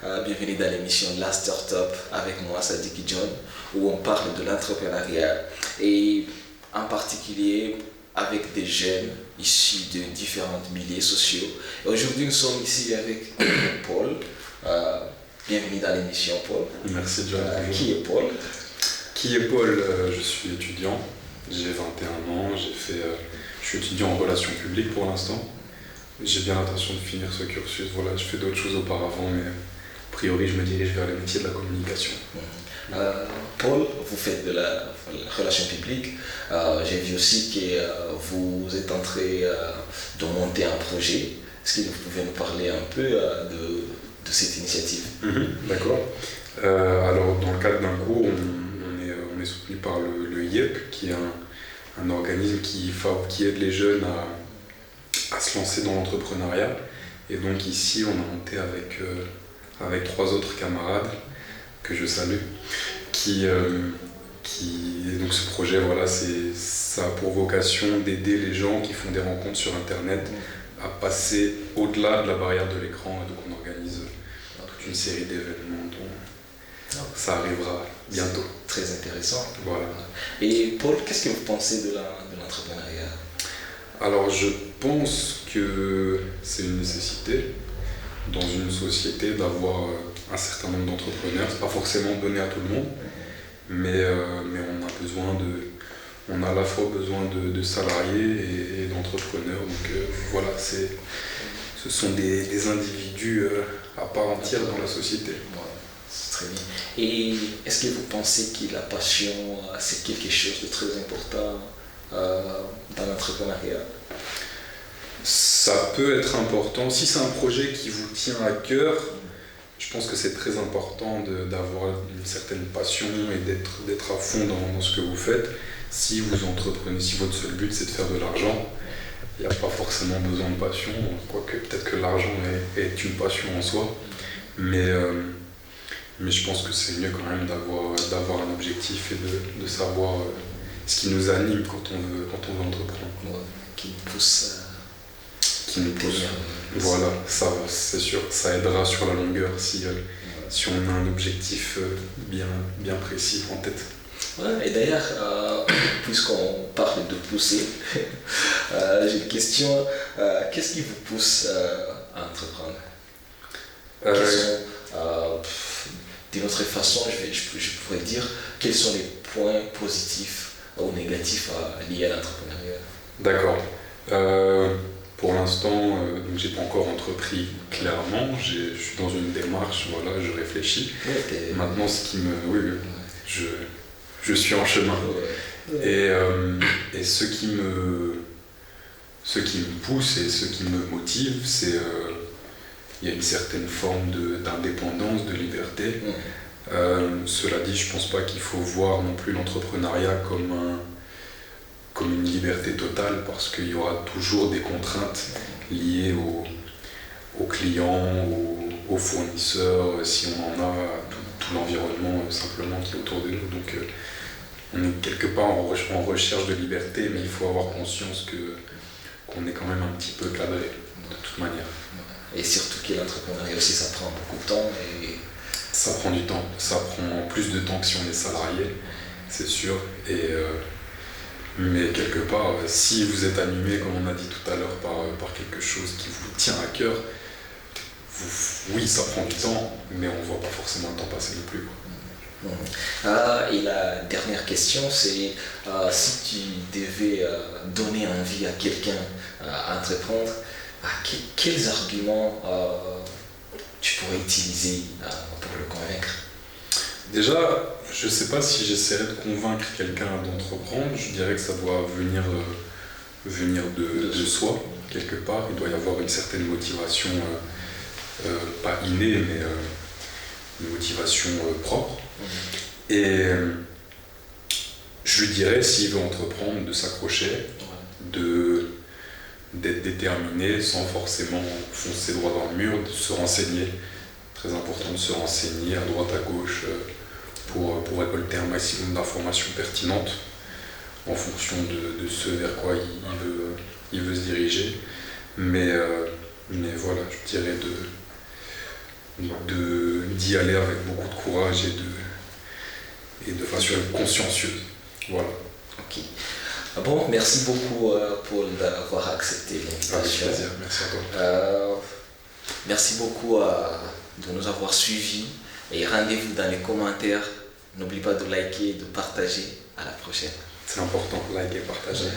Bienvenue dans l'émission La Startup avec moi, Sadiki John, où on parle de l'entrepreneuriat et en particulier avec des jeunes issus de différents milieux sociaux. Et aujourd'hui, nous sommes ici avec Paul. Bienvenue dans l'émission, Paul. Merci, John. Qui est Paul? Qui est Paul? Je suis étudiant, j'ai 21 ans, je suis étudiant en relations publiques pour l'instant. J'ai bien l'intention de finir ce cursus. Voilà, je fais d'autres choses auparavant, mais a priori, je me dirige vers les métiers de la communication. Paul, vous faites de la relation publique. J'ai vu aussi que vous êtes en train de monter un projet. Est-ce que vous pouvez nous parler un peu de cette initiative? D'accord. Alors, dans le cadre d'un cours, on est soutenu par le IEP, qui est un organisme qui aide les jeunes à se lancer dans l'entrepreneuriat. Et donc ici, on a monté avec 3 autres camarades que je salue, et donc ce projet, voilà, ça a pour vocation d'aider les gens qui font des rencontres sur Internet à passer au-delà de la barrière de l'écran. Et donc on organise toute une série d'événements dont ça arrivera bientôt. Très intéressant. Voilà. Et Paul, qu'est-ce que vous pensez de l'entrepreneuriat? Alors je pense que c'est une nécessité dans une société d'avoir un certain nombre d'entrepreneurs. C'est pas forcément donné à tout le monde, mais on a à la fois besoin de salariés et d'entrepreneurs. Donc voilà, ce sont des individus à part entière dans la société. C'est très bien. Et est-ce que vous pensez que la passion, c'est quelque chose de très important dans l'entrepreneuriat? Ça peut être important. Si c'est un projet qui vous tient à cœur, je pense que c'est très important d'avoir une certaine passion et d'être à fond dans ce que vous faites. Si vous entreprenez, si votre seul but c'est de faire de l'argent, il n'y a pas forcément besoin de passion, quoique peut-être que l'argent est une passion en soi. Mais je pense que c'est mieux quand même d'avoir un objectif et de savoir ce qui nous anime quand on veut entreprendre. Qui nous pousse. Voilà, ça c'est sûr, ça aidera sur la longueur si on a un objectif bien précis en tête. Ouais, et d'ailleurs, puisqu'on parle de pousser, j'ai une question. Qu'est-ce qui vous pousse à entreprendre? D'une autre façon, je pourrais dire, quels sont les points positifs ou négatifs liés à l'entrepreneuriat? D'accord. Pour l'instant, j'ai pas encore entrepris clairement. Je suis dans une démarche, voilà, je réfléchis. Maintenant, je suis en chemin. Et ce qui me pousse et ce qui me motive, c'est il y a une certaine forme d'indépendance, de liberté. Cela dit, je pense pas qu'il faut voir non plus l'entrepreneuriat comme une liberté totale, parce qu'il y aura toujours des contraintes liées aux clients, aux fournisseurs, si on en a, tout l'environnement simplement qui est autour de nous. Donc on est quelque part en recherche de liberté, mais il faut avoir conscience qu'on est quand même un petit peu cadré de toute manière. Et surtout que l'entrepreneuriat aussi, ça prend beaucoup de temps. Ça prend du temps, ça prend plus de temps que si on est salarié, c'est sûr. Mais quelque part, si vous êtes animé, comme on a dit tout à l'heure, par quelque chose qui vous tient à cœur, oui, ça prend du temps, mais on ne voit pas forcément le temps passer non plus. Et la dernière question, c'est si tu devais donner envie à quelqu'un à entreprendre, quels arguments tu pourrais utiliser pour le convaincre? Déjà, je ne sais pas si j'essaierais de convaincre quelqu'un d'entreprendre. Je dirais que ça doit venir de soi, quelque part. Il doit y avoir une certaine motivation, pas innée, mais une motivation propre. Et je lui dirais, s'il veut entreprendre, de s'accrocher, d'être déterminé sans forcément foncer droit dans le mur, de se renseigner. Très important de se renseigner à droite, à gauche, pour récolter un maximum d'informations pertinentes en fonction de ce vers quoi il veut se diriger. Mais voilà, je dirais d'y aller avec beaucoup de courage et de façon consciencieuse. Voilà. Ok. Bon, merci beaucoup Paul d'avoir accepté l'invitation. Avec plaisir, merci à toi. Merci beaucoup de nous avoir suivis et rendez-vous dans les commentaires. N'oublie pas de liker et de partager. À la prochaine. C'est important, liker et partager.